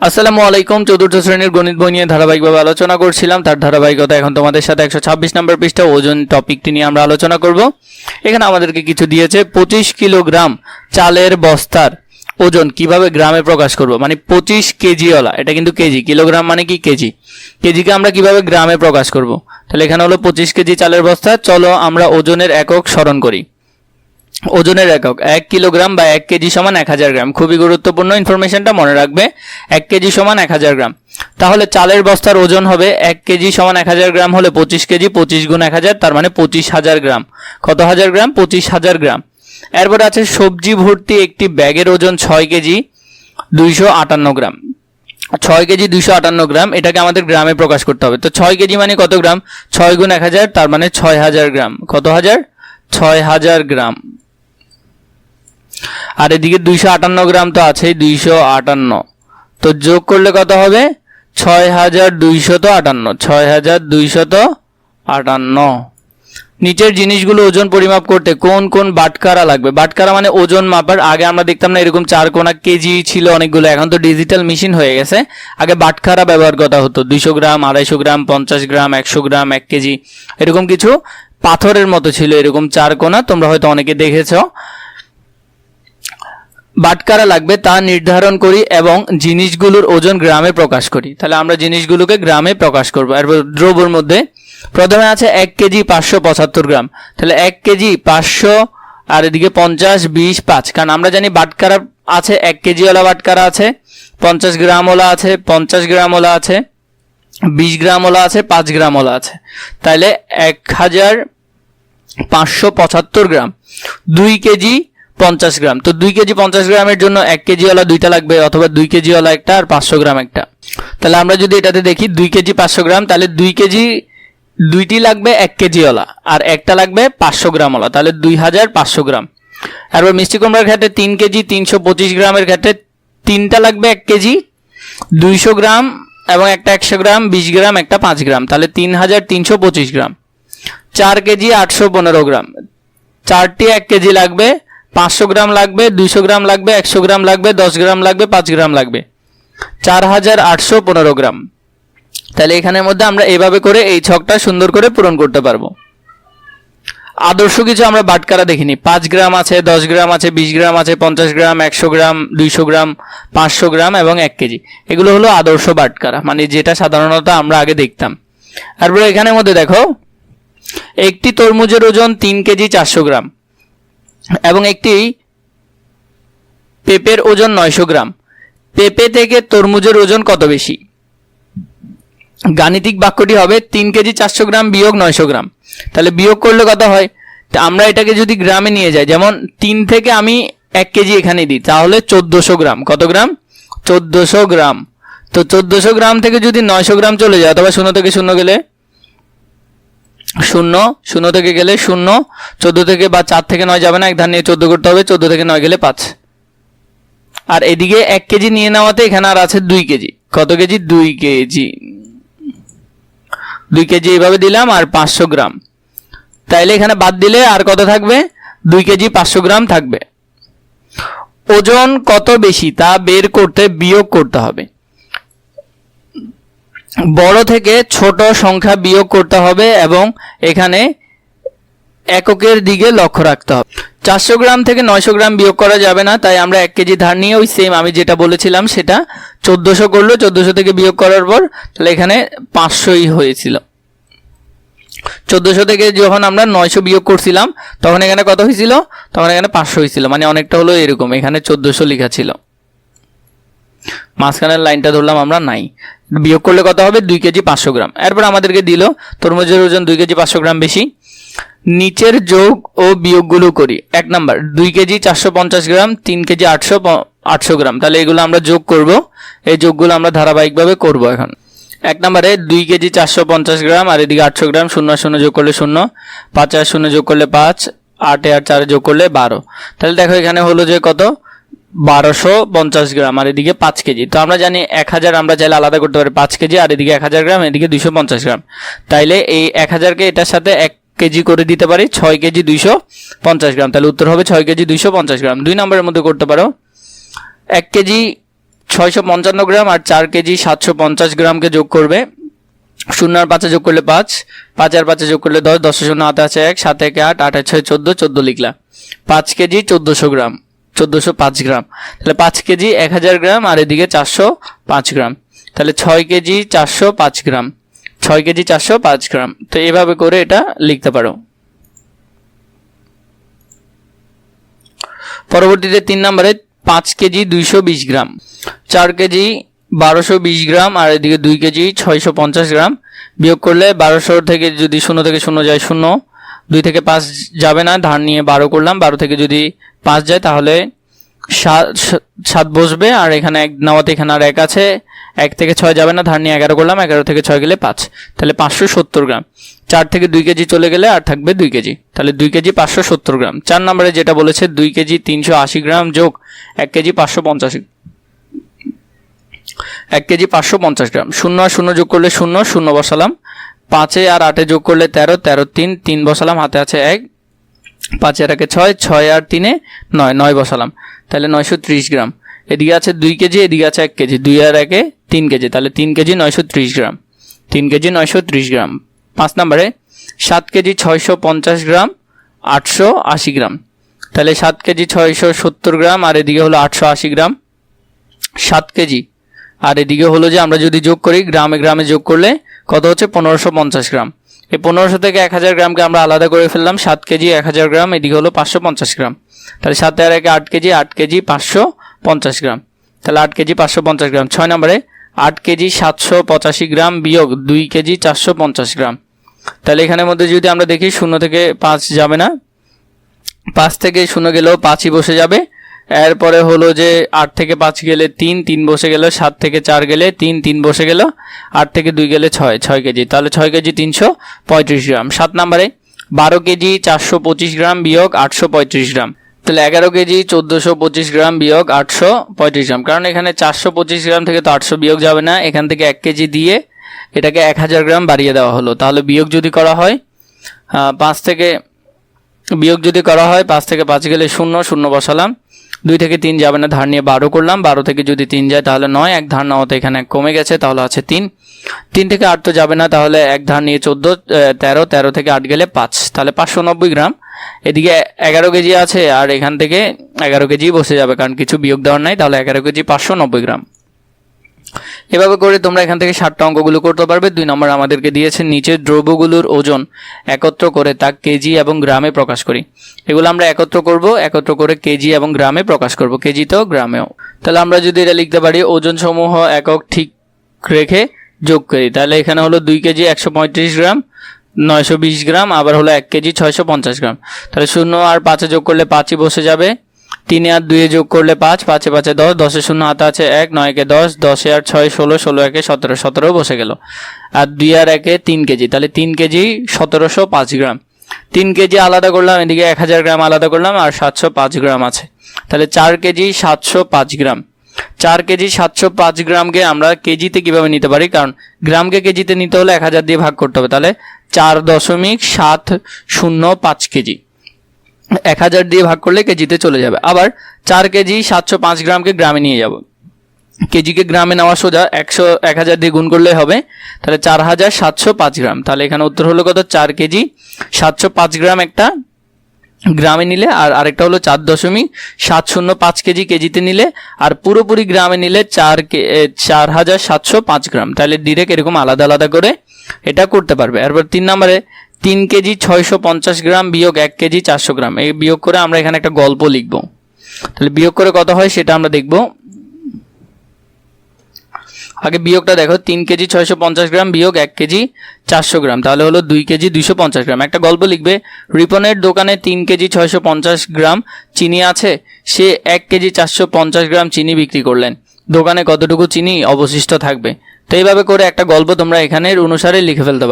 আসসালামু আলাইকুম। চতুর্থ শ্রেণীর গণিত বই নিয়ে ধারাবাহিকভাবে আলোচনা করছিলাম, তার ধারাবাহিকতা এখন তোমাদের সাথে 126 নম্বর পৃষ্ঠা ওজন টপিকটি নিয়ে আমরা আলোচনা করব। এখানে আমাদেরকে কিছু দিয়েছে 25 কিলোগ্রাম চালের বস্তার ওজন কিভাবে গ্রামে প্রকাশ করব, মানে 25 কেজিওয়ালা, এটা কিন্তু কেজি, কিলোগ্রাম মানে কি কেজি, কেজিকে আমরা কিভাবে গ্রামে প্রকাশ করব। তাহলে এখানে হলো 25 কেজি চালের বস্তা। চলো আমরা ওজনের একক স্মরণ করি। ওজনের একক 1 কিলোগ্রাম বা 1 কেজি সমান 1000 গ্রাম। খুবই গুরুত্বপূর্ণ ইনফরমেশনটা মনে রাখবে, 1 কেজি সমান 1000 গ্রাম। তাহলে চালের বস্তার ওজন হবে 1 কেজি সমান 1000 গ্রাম হলে 25 কেজি, 25 গুণ 1000, তার মানে 25,000 গ্রাম। কত হাজার গ্রাম? 25,000 গ্রাম। এরপরে আছে সবজি ভর্তি একটি ব্যাগের ওজন 6 কেজি 258 গ্রাম। 6 কেজি 258 গ্রাম, এটাকে আমাদের গ্রামে প্রকাশ করতে হবে। তো 6 কেজি মানে কত গ্রাম? 6 গুণ 1000, তার মানে 6000 গ্রাম। কত হাজার? 6000 গ্রাম। আর এদিকে 258 গ্রাম তো আছেই, 258, তো যোগ করলে কত হবে? 6258। 6258। নিচের জিনিসগুলো ওজন পরিমাপ করতে কোন কোন বাটখারা লাগবে? বাটখারা মানে ওজন মাপার। আগে আমরা দেখতাম না এরকম চার কোনা কেজি ছিল অনেকগুলো, এখন তো ডিজিটাল মেশিন হয়ে গেছে। আগে বাটখারা ব্যবহার করা হতো, 200 গ্রাম, 250 গ্রাম, 50 গ্রাম, 100 গ্রাম, 1 কেজি, এরকম কিছু পাথরের মতো ছিল এরকম চার কোনা, তোমরা হয়তো অনেকে দেখেছো। বাটখারা লাগবে, তা নির্ধারণ করি এবং জিনিসগুলোর ওজন গ্রামে প্রকাশ করি। তাহলে আমরা জিনিসগুলোকে গ্রামে প্রকাশ করব। এরপর দ্রব্যের মধ্যে প্রথমে আছে 1 কেজি 575 গ্রাম। তাহলে 1 কেজি 500, আর এদিকে 50, 20, 5, কারণ আমরা জানি বাটখারা আছে 1 কেজিওয়ালা বাটখারা আছে, 50 গ্রামওয়ালা আছে, 50 গ্রামওয়ালা আছে, 20 গ্রামওয়ালা আছে, 5 গ্রামওয়ালা আছে। তাহলে 1575 গ্রাম। 2 কেজি 50 গ্রাম। তো 2 কেজি 50 গ্রামের জন্য 1 কেজিওয়ালা দুইটা লাগবে, অথবা 2 কেজিওয়ালা একটা আর 500 গ্রাম একটা। তাহলে আমরা যদি এটাতে দেখি 2 কেজি 500 গ্রাম, তাহলে 2 কেজি দুইটি লাগবে 1 কেজিওয়ালা, আর একটা লাগবে 500 গ্রামওয়ালা, তাহলে 2500 গ্রাম। এরপর মিষ্টি কুমড়ার ক্ষেত্রে 3 কেজি 325 গ্রামের ক্ষেত্রে তিনটা লাগবে 1 কেজি, 200 গ্রাম এবং একটা 100 গ্রাম, 20 গ্রাম একটা 5 গ্রাম, তাহলে 3325 গ্রাম। 4 কেজি 815 গ্রাম, চারটি 1 কেজি লাগবে, 500 গ্রাম লাগবে, 200 গ্রাম লাগবে, 100 গ্রাম লাগবে, 10 গ্রাম লাগবে, 5 গ্রাম লাগবে, 4815 গ্রাম। তাহলে এখানের মধ্যে আমরা এভাবে করে এই ছকটা সুন্দর করে পূরণ করতে পারবো। আদর্শ কিছু আমরা বাটখারা দেখিনি। 5 গ্রাম আছে, 10 গ্রাম আছে, 20 গ্রাম আছে, 50 গ্রাম, 100 গ্রাম, 200 গ্রাম, 500 গ্রাম এবং 1 কেজি। এগুলো হলো আদর্শ বাটখারা, মানে যেটা সাধারণত আমরা আগে দেখতাম। তারপরে এখানের মধ্যে দেখো, একটি তরমুজের ওজন 3 কেজি 400 গ্রাম এবং একটি পেঁপের ওজন 900 গ্রাম। পেঁপে থেকে তরমুজের ওজন কত বেশি? গাণিতিক বাক্যটি হবে 3 কেজি 400 গ্রাম বিয়োগ 900 গ্রাম। তাহলে বিয়োগ করলে কত হয়? আমরা এটাকে যদি গ্রামে নিয়ে যাই, যেমন 3 থেকে আমি 1 কেজি এখানে দিই, তাহলে 1400 গ্রাম। কত গ্রাম? 1400 গ্রাম। তো 1400 গ্রাম থেকে যদি 900 গ্রাম চলে যায়, অথবা 0 থেকে 0 গেলে 0, 0 থেকে গেলে 0, 14 থেকে বা 4 থেকে 9 যাবে না, এক ধার নিয়ে 14 করতে হবে, 14 থেকে 9 গেলে 5। আর এদিকে 1 কেজি নিয়ে নেওয়াতে এখানে আর আছে 2 কেজি। কত কেজি? 2 কেজি। 2 কেজি এইভাবে দিলাম, আর 500 গ্রাম। তাইলে এখানে বাদ দিলে আর কত থাকবে? 2 কেজি 500 গ্রাম থাকবে। ওজন কত বেশি তা বের করতে বিয়োগ করতে হবে। বড় থেকে ছোট সংখ্যা বিয়োগ করতে হবে এবং এখানে এককের দিকে লক্ষ্য রাখতে হবে। 400 গ্রাম থেকে 900 গ্রাম বিয়োগ করা যাবে না, তাই আমরা 1 কেজি ধার নিয়ে ওই সেম আমি যেটা বলেছিলাম সেটা 1400 করলো, 1400 থেকে বিয়োগ করার পর তাহলে এখানে 500ই হয়েছিল। 1400 থেকে যখন আমরা 900 বিয়োগ করছিলাম তখন এখানে কত হয়েছিল? তখন এখানে 500 হয়েছিল, মানে অনেকটা হলো এরকম। এখানে 1400 লেখা ছিল, মাঝখানের লাইনটা ধরলাম আমরা নাই। বিয়োগ করলে কত হবে? 2 কেজি 500 গ্রাম। এরপর আমাদেরকে দিল তরমুজের ওজন 2 কেজি 500 গ্রাম বেশি। নিচের যোগ ও বিয়োগগুলো করি। 1 নাম্বার 2 কেজি 450 গ্রাম, 3 কেজি 800 গ্রাম। তাহলে এগুলো আমরা যোগ করব, এই যোগগুলো আমরা ধারাবাহিকভাবে করব। এখন 1 নম্বরে 2 কেজি 450 গ্রাম আর এদিকে 800 গ্রাম, 0 আর 0 যোগ করলে 0, 5 আর 0 যোগ করলে 5, 8 আর 4 যোগ করলে 12। তাহলে দেখো এখানে হলো যে কত? 1250 গ্রাম, আর এদিকে 5 কেজি। তো আমরা জানি 1000 আমরা চাইলে আলাদা করতে পারি, 5 কেজি আর এদিকে 1000 গ্রাম, এদিকে 250 গ্রাম। তাইলে এই 1000কে এটার সাথে 1 কেজি করে দিতে পারি, 6 কেজি 250 গ্রাম। তাহলে উত্তর হবে 6 কেজি 250 গ্রাম। 2 নম্বরের মধ্যে করতে পারো, 1 কেজি 655 গ্রাম আর 4 কেজি 750 গ্রামকে যোগ করবে। 0 আর 5 যোগ করলে 5, 5 আর 5 যোগ করলে 10, 10 0 হাতে আছে 1, 7 1 8, 8 6 14, 14 লিখলা। 5 কেজি 1400 গ্রাম, 1405 গ্রাম। তাহলে 5 কেজি 1000 গ্রাম আর এদিকে 405 গ্রাম, তাহলে 6 কেজি 405 গ্রাম, 6 কেজি 405 গ্রাম। তো এভাবে করে এটা লিখতে পারো। পরবর্তীতে 3 নম্বরে 5 কেজি 220 গ্রাম, 4 কেজি 1220 গ্রাম আর এদিকে 2 কেজি 650 গ্রাম। বিয়োগ করলে 1200 থেকে যদি 0 থেকে 0 যায় 0, 2 থেকে 5 যাবে না, ধার নিয়ে 12 করলাম, 12 থেকে যদি 5 যায় তাহলে 7 বসবে, আর এখানে 1 নেওয়াতে এখানে আর 1 আছে, 1 থেকে 6 যাবে না, ধার নিয়ে 11 করলাম, 11 থেকে 6 গেলে 5, তাহলে 570 গ্রাম। 4 থেকে 2 কেজি চলে গেলে আর থাকবে 2 কেজি, তাহলে 2 কেজি 570 গ্রাম। 4 নম্বরে যেটা বলেছে 2 কেজি 380 গ্রাম যোগ 1 কেজি 550, 1 কেজি 550 গ্রাম। 0 আর 0 যোগ করলে 0, 0 বসালাম। 5 আর 8 যোগ করলে 13, 13 3, 3 বসালাম, হাতে আছে 1, 5 আর 1 6, 6 আর 3 9, 9 বসালাম, তাহলে 930 গ্রাম। এদিকে আছে 2 কেজি, এদিকে আছে 1 কেজি, 2 আর 1 3 কেজি, তাহলে 3 কেজি 930 গ্রাম, 3 কেজি 930 গ্রাম। 5 নম্বরে 7 কেজি 650 গ্রাম, 880 গ্রাম, তাহলে 7 কেজি 670 গ্রাম আর এদিকে হলো 880 গ্রাম। 7 কেজি আর এদিকে হলো যে আমরা যদি যোগ করি গ্রামে গ্রামে যোগ করলে কত হচ্ছে 1550 গ্রাম। এই 1500 থেকে 1000 গ্রামকে আমরা আলাদা করে ফেললাম। 7 কেজি 1000 গ্রাম, এদিকে হলো 550 গ্রাম, তাহলে 7 আর 1 8 কেজি, 8 কেজি 550 গ্রাম, তাহলে 8 কেজি 550 গ্রাম। 6 নম্বরে 8 কেজি 785 গ্রাম বিয়োগ 2 কেজি 450 গ্রাম, তাহলে এখানের মধ্যে যদি আমরা দেখি 0 থেকে 5 যাবে না, 5 থেকে 0 গেলেও 5ই বসে যাবে। এরপরে হলো যে 8 থেকে 5 গেলে 3, 3 বসে গেল। 7 থেকে 4 গেলে 3, 3 বসে গেল। 8 থেকে 2 গেলে 6, 6 কেজি, তাহলে 6 কেজি 335 গ্রাম। 7 নম্বরে 12 কেজি 425 গ্রাম বিয়োগ 835 গ্রাম, তাহলে 11 কেজি 1425 গ্রাম বিয়োগ 835 গ্রাম। কারণ এখানে 425 গ্রাম থেকে তো 800 বিয়োগ যাবে না, এখান থেকে 1 কেজি দিয়ে এটাকে 1000 গ্রাম বাড়িয়ে দেওয়া হলো। তাহলে বিয়োগ যদি করা হয় 5 থেকে 5 থেকে 5 গেলে 0, 0 বসালাম। 2 থেকে 3 যাবে না, ধার নিয়ে 12 করলাম, 12 থেকে যদি 3 যায় তাহলে 9, 1 ধার নেওয়াতে এখানে কমে গেছে, তাহলে আছে 3। 3 থেকে 8 তো যাবে না, তাহলে 1 ধার নিয়ে 14, 13, 13 থেকে 8 গেলে 5, তাহলে 590 গ্রাম। এদিকে 11 কেজি আছে আর এখান থেকে 11 কেজি বসে যাবে, কারণ কিছু বিয়োগ দেওয়ার নাই, তাহলে 11 কেজি 590 গ্রাম। এভাবে করে তোমরা এখান থেকে 7টা অঙ্কগুলো করতে পারবে। 2 নম্বর আমাদেরকে দিয়েছে নিচের দ্রব্যগুলোর ওজন একত্র করে তা কেজি এবং গ্রামে প্রকাশ করি। এগুলো আমরা একত্র করব, একত্র করে কেজি এবং গ্রামে প্রকাশ করব, কেজিতেও গ্রামেও। তাহলে আমরা যদি এটা লিখতে পারি ওজন সমূহ একক ঠিক রেখে যোগ করি, তাহলে এখানে হলো 2 কেজি 135 গ্রাম 920 গ্রাম, আবার হলো 1 কেজি 650 গ্রাম, তাহলে 0 আর 5 যোগ করলে 5ই বসে যাবে। 3 আর 2 যোগ করলে 5, 5 5 10, 10 0 হাতে আছে 1, 9 কে 10, 10 আর 6 16, 16 1 17, 17 বসে গেল। আর 2 আর 1 3 কেজি, তাহলে 3 কেজি 1705 গ্রাম। 3 কেজি আলাদা করলাম, এদিকে 1000 গ্রাম আলাদা করলাম, আর 705 গ্রাম আছে, তাহলে 4 কেজি 705 গ্রাম। 4 কেজি 705 গ্রামকে আমরা কেজিতে কিভাবে নিতে পারি, কারণ গ্রামকে কেজিতে নিতে হলে 1000 দিয়ে ভাগ করতে হবে, তাহলে 4.705 কেজি 1000 দিয়ে ভাগ করলে কেজিতে চলে যাবে। আবার 4 কেজি 705 গ্রামকে গ্রামে নিয়ে যাব, কেজিকে গ্রামে নেওয়া সোজা, 1000 দিয়ে গুণ করলে হবে, তাহলে 4705 গ্রাম। তাহলে এখানে উত্তর হলো কত, 4 কেজি 705 গ্রাম একটা গ্রামে নিলে, আর আরেকটা হলো 4.705 কেজি কেজিতে নিলে, আর পুরোপুরি গ্রামে নিলে 4705 গ্রাম। তাহলে ডিরেক্ট এরকম আলাদা আলাদা করে এটা করতে পারবে। এরপর 3 নম্বরে 3 কেজি 650 গ্রাম বিয়োগ 1 কেজি 400 গ্রাম, এই বিয়োগ করে আমরা এখানে একটা গল্প লিখব। তাহলে বিয়োগ করে কত হয় সেটা আমরা দেখব। আগে বিয়োগটা দেখো, 3 কেজি 650 গ্রাম বিয়োগ 1 কেজি 400 গ্রাম, তাহলে হলো 2 কেজি 250 গ্রাম। একটা গল্প লিখবে, রিপনের দোকানে 3 কেজি 650 গ্রাম চিনি আছে, সে 1 কেজি 450 গ্রাম চিনি বিক্রি করলেন, দোকানে কতটুকু চিনি অবশিষ্ট থাকবে। তো এইভাবে করে একটা গল্প তোমরা এখানের অনুসারে লিখে ফেলতে পারো।